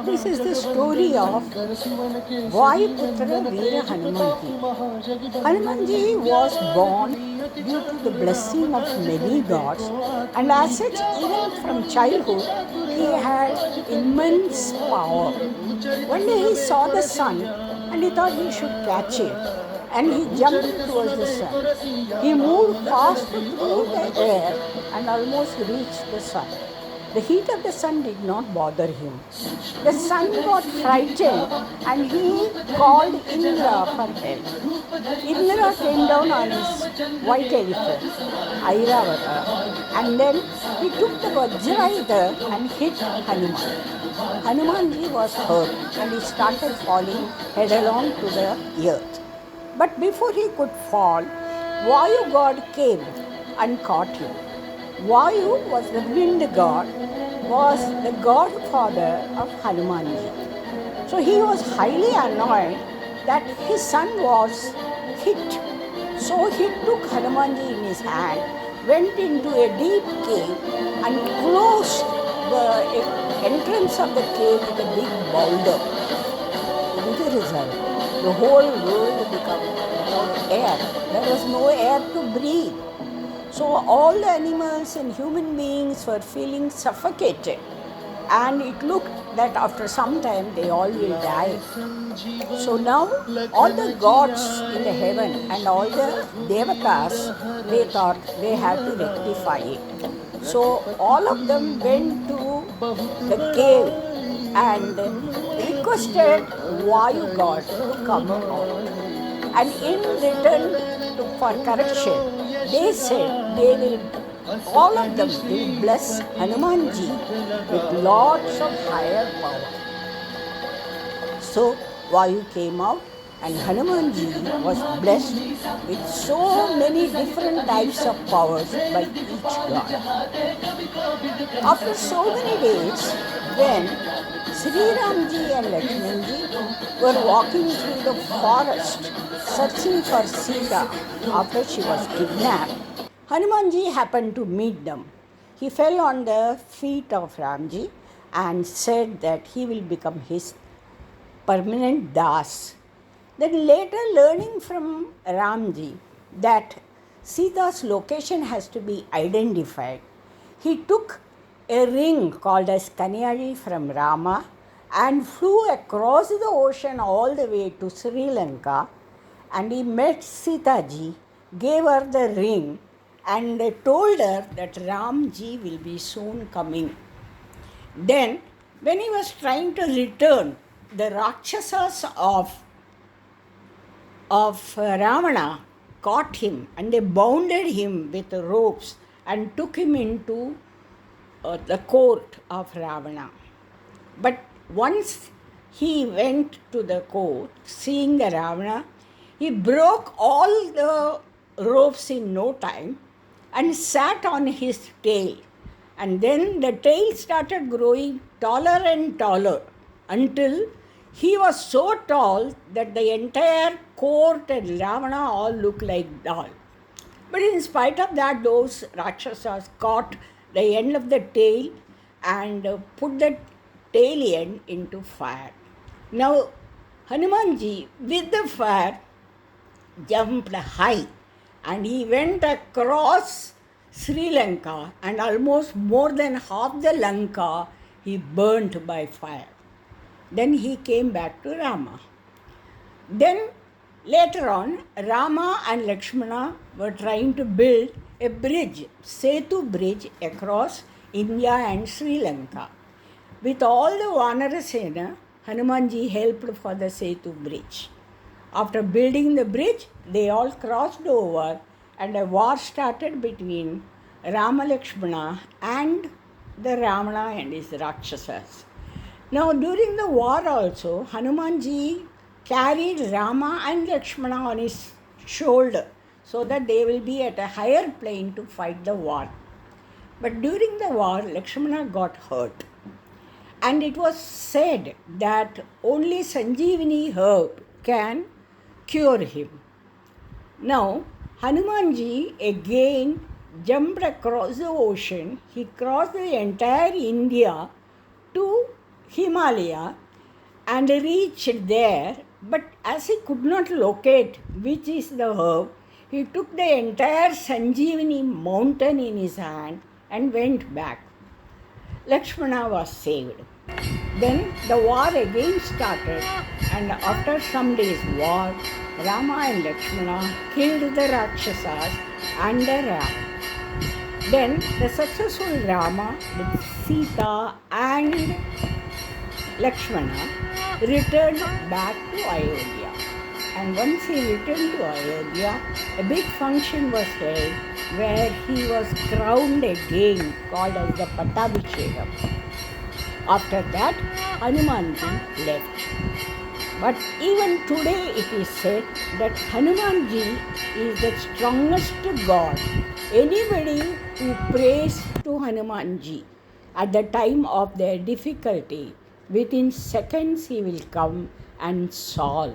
This is the story of Vayuputra Veera Hanumanji. Hanumanji was born due to the blessing of many gods, and as such, even from childhood, he had immense power. One day he saw the sun and he thought he should catch it, and he jumped towards the sun. He moved fast through the air and almost reached the sun. The heat of the sun did not bother him. The sun got frightened and he called Indra for help. Indra came down on his white elephant, Airavata, and then he took the Vajrayuda and hit Hanuman. Hanumanji was hurt and he started falling headlong to the earth. But before he could fall, Vayu god came and caught him. Vayu was the wind god, was the godfather of Hanumanji. So he was highly annoyed that his son was hit. So he took Hanumanji in his hand, went into a deep cave and closed the entrance of the cave with a big boulder. With the result, the whole world became without air. There was no air to breathe. So all the animals and human beings were feeling suffocated, and it looked that after some time they all will die. So now all the gods in the heaven and all the devatas, they thought they had to rectify it. So all of them went to the cave and requested Vayu god to come out. And in return for correction, they said they will, all of them will bless Hanumanji with lots of higher power. So Vayu came out and Hanumanji was blessed with so many different types of powers by each god. After so many days, when Sri Ramji and Lakshmanji were walking through the forest searching for Sita after she was kidnapped, Hanumanji happened to meet them. He fell on the feet of Ramji and said that he will become his permanent das. Then later, learning from Ramji that Sita's location has to be identified, he took a ring called as Kanyari from Rama and flew across the ocean all the way to Sri Lanka, and he met Sita ji, gave her the ring and told her that Ramji will be soon coming. Then when he was trying to return, the Rakshasas of Ravana caught him and they bounded him with ropes and took him into the court of Ravana. But once he went to the court, seeing the Ravana, he broke all the ropes in no time and sat on his tail. And then the tail started growing taller and taller until he was so tall that the entire court and Ravana all looked like doll. But in spite of that, those Rakshasas caught the end of the tail and put the tail end into fire. Now, Hanumanji, with the fire, jumped high and he went across Sri Lanka, and almost more than half the Lanka he burnt by fire. Then he came back to Rama. Then later on, Rama and Lakshmana were trying to build a bridge, Setu bridge, across India and Sri Lanka. With all the Vanarasena, Hanumanji helped for the Setu bridge. After building the bridge, they all crossed over and a war started between Rama Lakshmana and the Ravana and his Rakshasas. Now during the war also, Hanumanji carried Rama and Lakshmana on his shoulder so that they will be at a higher plane to fight the war. But during the war, Lakshmana got hurt. And it was said that only Sanjeevani herb can cure him. Now, Hanumanji again jumped across the ocean. He crossed the entire India to Himalaya and reached there, but as he could not locate which is the herb, he took the entire Sanjeevani mountain in his hand and went back. Lakshmana was saved. Then the war again started, and after some days' war, Rama and Lakshmana killed the Rakshasas and the Ram. Then the successful Rama with Sita and Lakshmana returned back to Ayodhya. And once he returned to Ayodhya, a big function was held where he was crowned again, called as the Pattabhishekam. After that, Hanumanji left. But even today it is said that Hanumanji is the strongest god. Anybody who prays to Hanumanji at the time of their difficulty, within seconds he will come and solve.